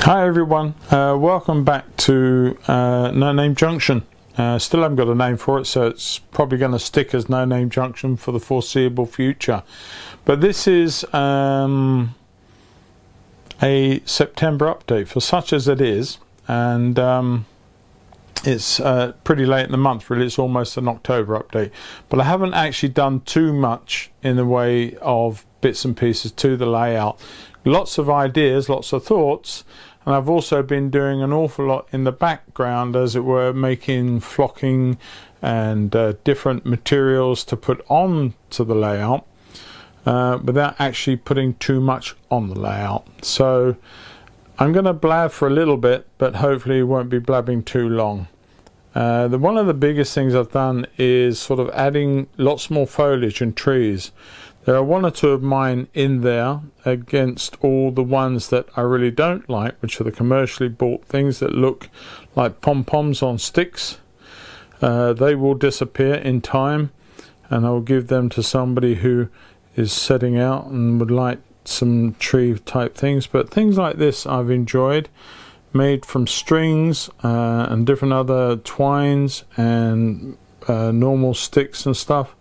Hi everyone, welcome back to No Name Junction. Still haven't got a name for it, so it's probably going to stick as No Name Junction for the foreseeable future. But this is a September update for such as it is, and it's pretty late in the month really. It's almost an October update, but I haven't actually done too much in the way of bits and pieces to the layout. Lots of ideas, lots of thoughts, and I've also been doing an awful lot in the background, as it were, making flocking and different materials to put on to the layout without actually putting too much on the layout. So I'm going to blab for a little bit, but hopefully it won't be blabbing too long. One of the biggest things I've done is sort of adding lots more foliage and trees. There are one or two of mine in there against all the ones that I really don't like, which are the commercially bought things that look like pom-poms on sticks. They will disappear in time, and I'll give them to somebody who is setting out and would like some tree type things. But things like this I've enjoyed, made from strings and different other twines and normal sticks and stuff.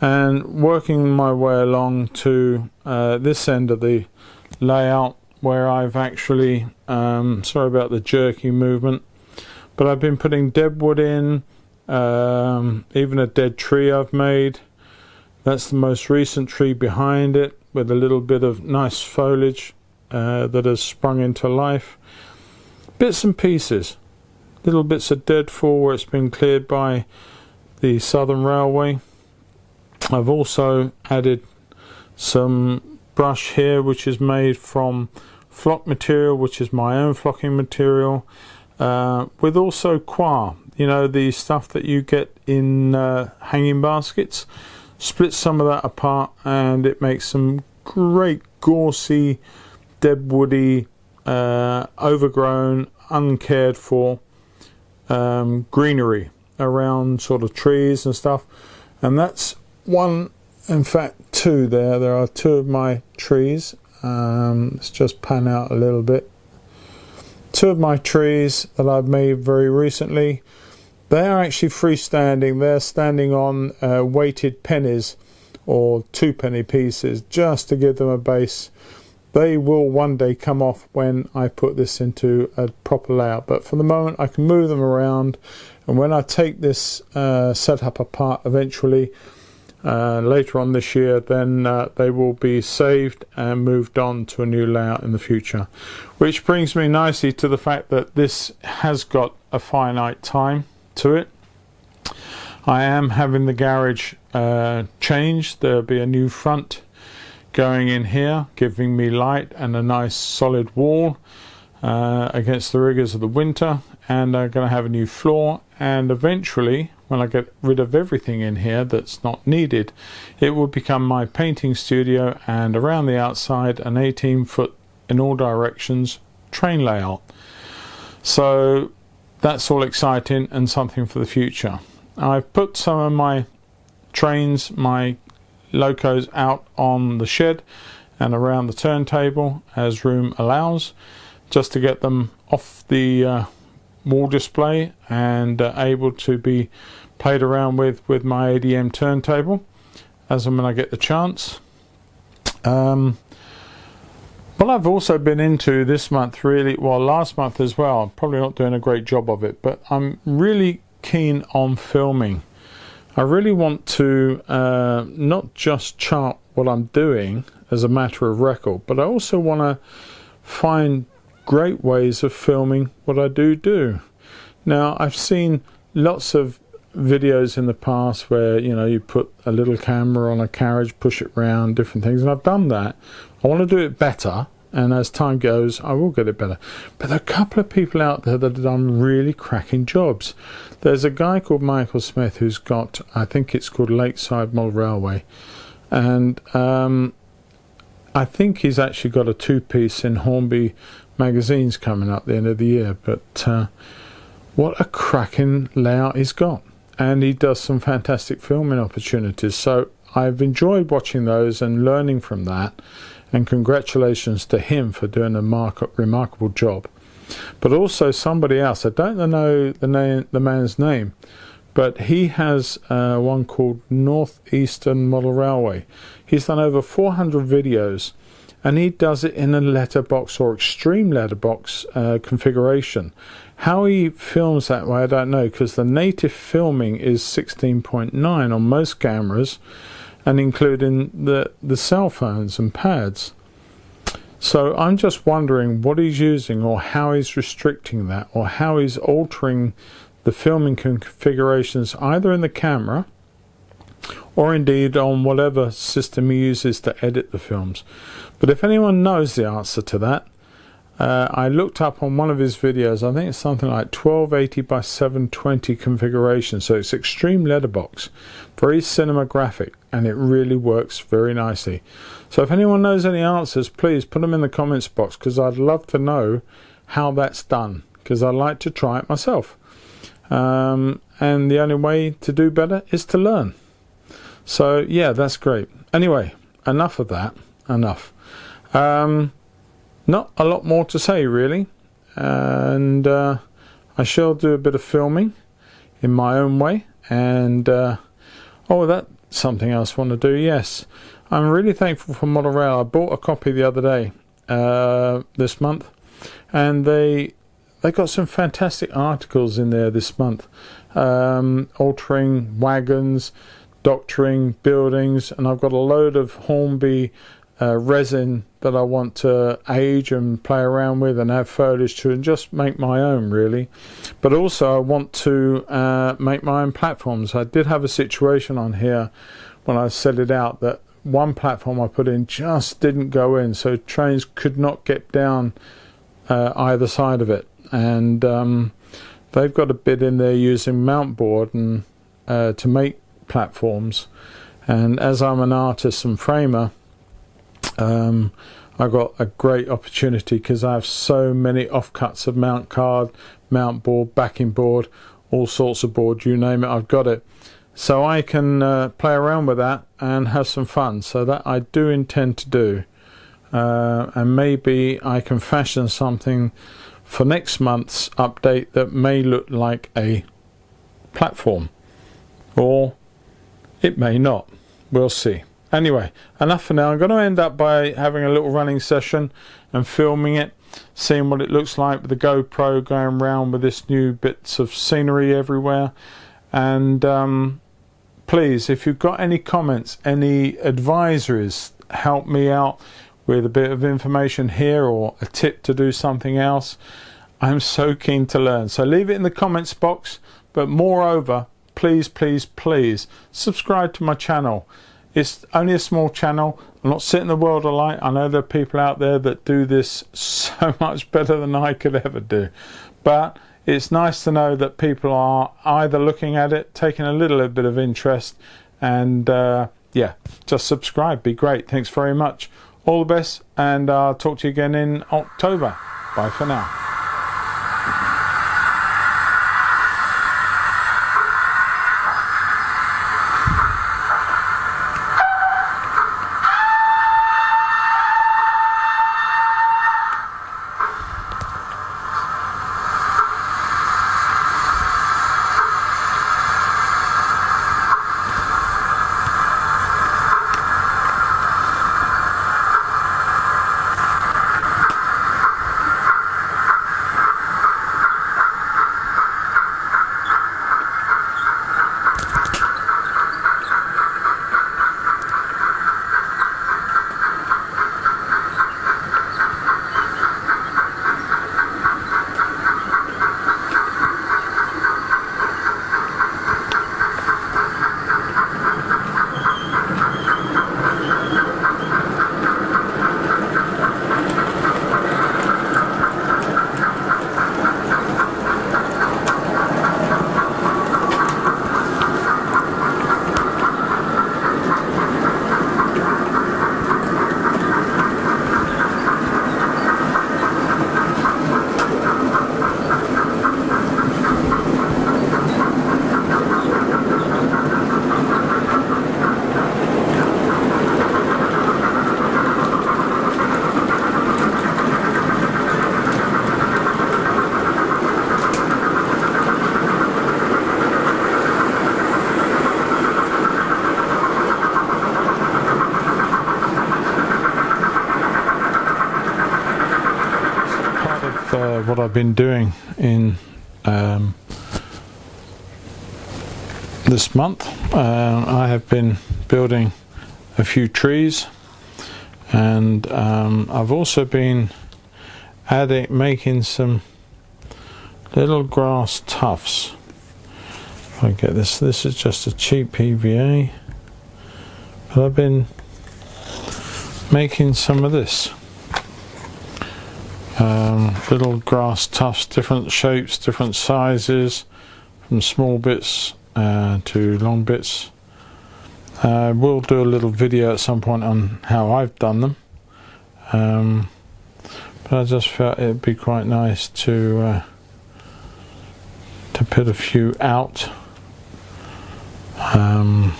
And working my way along to this end of the layout, where I've actually, sorry about the jerky movement, but I've been putting dead wood in, even a dead tree I've made. That's the most recent tree behind it, with a little bit of nice foliage that has sprung into life. Bits and pieces, little bits of deadfall where it's been cleared by the Southern Railway. I've also added some brush here, which is made from flock material, which is my own flocking material, with also coir, you know, the stuff that you get in hanging baskets. Split some of that apart and it makes some great gorsy, dead woody, overgrown, uncared for greenery around sort of trees and stuff. And that's one, in fact two there. There are two of my trees. Let's just pan out a little bit. Two of my trees that I've made very recently. They are actually freestanding. They're standing on weighted pennies or 2-penny pieces, just to give them a base. They will one day come off when I put this into a proper layout, but for the moment I can move them around, and when I take this setup apart eventually later on this year, then they will be saved and moved on to a new layout in the future. Which brings me nicely to the fact that this has got a finite time to it. I am having the garage changed. There'll be a new front going in here, giving me light and a nice solid wall against the rigours of the winter, and I'm going to have a new floor, and eventually when I get rid of everything in here that's not needed, it will become my painting studio, and around the outside an 18-foot in all directions train layout. So that's all exciting and something for the future. I've put some of my trains, my locos, out on the shed and around the turntable as room allows, just to get them off the wall display and able to be played around with my ADM turntable as and when I get the chance. Well, I've also been into this month really, well last month as well, I'm probably not doing a great job of it, but I'm really keen on filming. I really want to not just chart what I'm doing as a matter of record, but I also want to find great ways of filming what I do. Now, I've seen lots of videos in the past where, you know, you put a little camera on a carriage, push it round, different things, and I've done that. I want to do it better, and as time goes I will get it better. But there are a couple of people out there that have done really cracking jobs. There's a guy called Michael Smith who's got, I think it's called Lakeside Model Railway, and I think he's actually got a 2-piece in Hornby magazines coming up at the end of the year. But what a cracking layout he's got, and he does some fantastic filming opportunities. So I've enjoyed watching those and learning from that, and congratulations to him for doing a remarkable job. But also somebody else, I don't know the man's name, but he has one called Northeastern Model Railway. He's done over 400 videos, and he does it in a letterbox or extreme letterbox configuration. How he films that way, I don't know, because the native filming is 16.9 on most cameras, and including the cell phones and pads. So I'm just wondering what he's using, or how he's restricting that, or how he's altering the filming configurations either in the camera or indeed on whatever system he uses to edit the films. But if anyone knows the answer to that, I looked up on one of his videos, I think it's something like 1280 by 720 configuration, so it's extreme letterbox, very cinematographic, and it really works very nicely. So if anyone knows any answers, please put them in the comments box, because I'd love to know how that's done, because I'd like to try it myself. And the only way to do better is to learn. So yeah, that's great. Anyway, enough of that. Enough. Not a lot more to say really, and I shall do a bit of filming in my own way, and oh, that's something else I want to do. Yes, I'm really thankful for Model Rail. I bought a copy the other day, this month, and they got some fantastic articles in there this month, altering wagons, doctoring buildings, and I've got a load of Hornby resin that I want to age and play around with and have foliage to, and just make my own really. But also I want to make my own platforms. I did have a situation on here when I set it out that one platform I put in just didn't go in, so trains could not get down either side of it, and they've got a bit in there using mount board and to make platforms. And as I'm an artist and framer, I got a great opportunity, because I have so many offcuts of mount card, mount board, backing board, all sorts of board, you name it, I've got it. So I can play around with that and have some fun. So that I do intend to do, and maybe I can fashion something for next month's update that may look like a platform, or it may not. We'll see. Anyway, enough for now. I'm going to end up by having a little running session and filming it, seeing what it looks like with the GoPro, going around with this new bits of scenery everywhere. And please, if you've got any comments, any advisories, help me out with a bit of information here or a tip to do something else. I'm so keen to learn. So leave it in the comments box. But moreover, please, please, please subscribe to my channel. It's only a small channel. I'm not setting the world alight. I know there are people out there that do this so much better than I could ever do. But it's nice to know that people are either looking at it, taking a little bit of interest, and yeah, just subscribe. Be great. Thanks very much. All the best, and I'll talk to you again in October. Bye for now. what I've been doing in this month. I have been building a few trees, and I've also been making some little grass tufts. If I get this is just a cheap PVA, but I've been making some of this. Little grass tufts, different shapes, different sizes, from small bits to long bits. We'll do a little video at some point on how I've done them, but I just felt it'd be quite nice to put a few out. On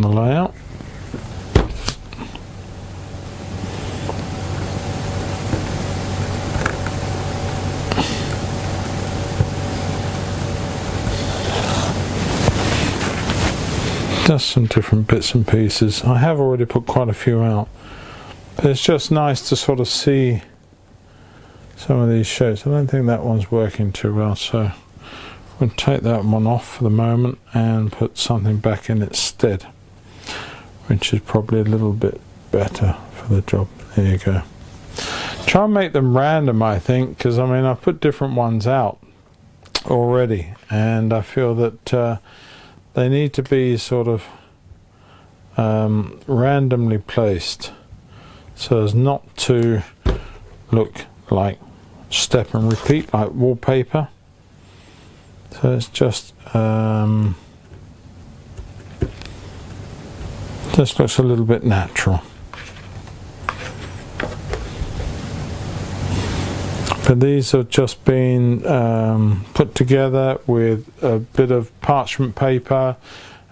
the layout. Just some different bits and pieces. I have already put quite a few out, but it's just nice to sort of see some of these shapes. I don't think that one's working too well, so we'll take that one off for the moment and put something back in its stead, which is probably a little bit better for the job. There you go. Try and make them random, I think, because I mean I've put different ones out already, and I feel that they need to be sort of randomly placed so as not to look like step and repeat like wallpaper. So it's just looks a little bit natural. But these have just been put together with a bit of parchment paper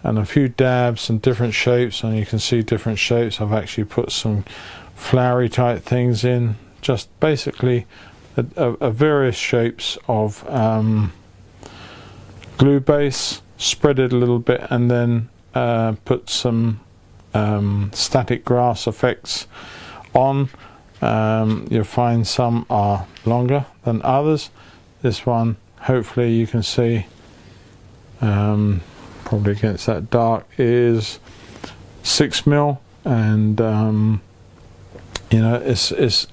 and a few dabs and different shapes, and you can see different shapes. I've actually put some flowery type things in, just basically a various shapes of glue base, spread it a little bit, and then put some static grass effects on. You'll find some are longer than others. This one, hopefully you can see, probably against that dark, is 6mm, and you know, it's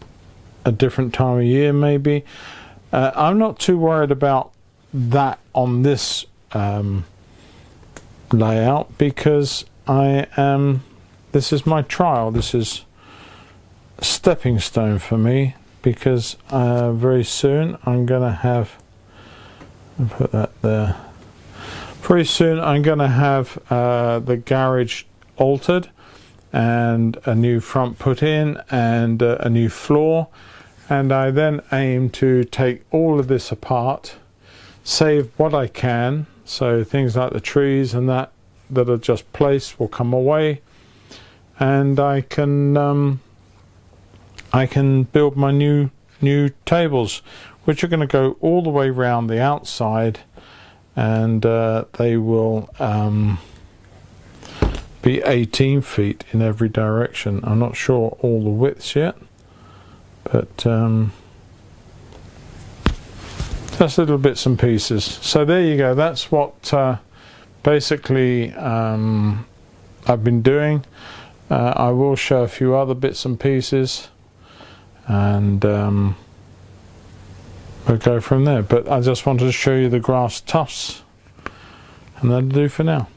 a different time of year maybe. I'm not too worried about that on this layout, because this is my trial. This is a stepping stone for me, because very soon I'm gonna have, I'll put that there, very soon I'm gonna have the garage altered and a new front put in and a new floor, and I then aim to take all of this apart, save what I can, so things like the trees and that are just placed will come away, and I can build my new tables, which are going to go all the way around the outside, and they will be 18 feet in every direction. I'm not sure all the widths yet, but just little bits and pieces. So there you go. That's what basically I've been doing. I will show a few other bits and pieces, and we'll go from there. But I just wanted to show you the grass tufts, and that'll do for now.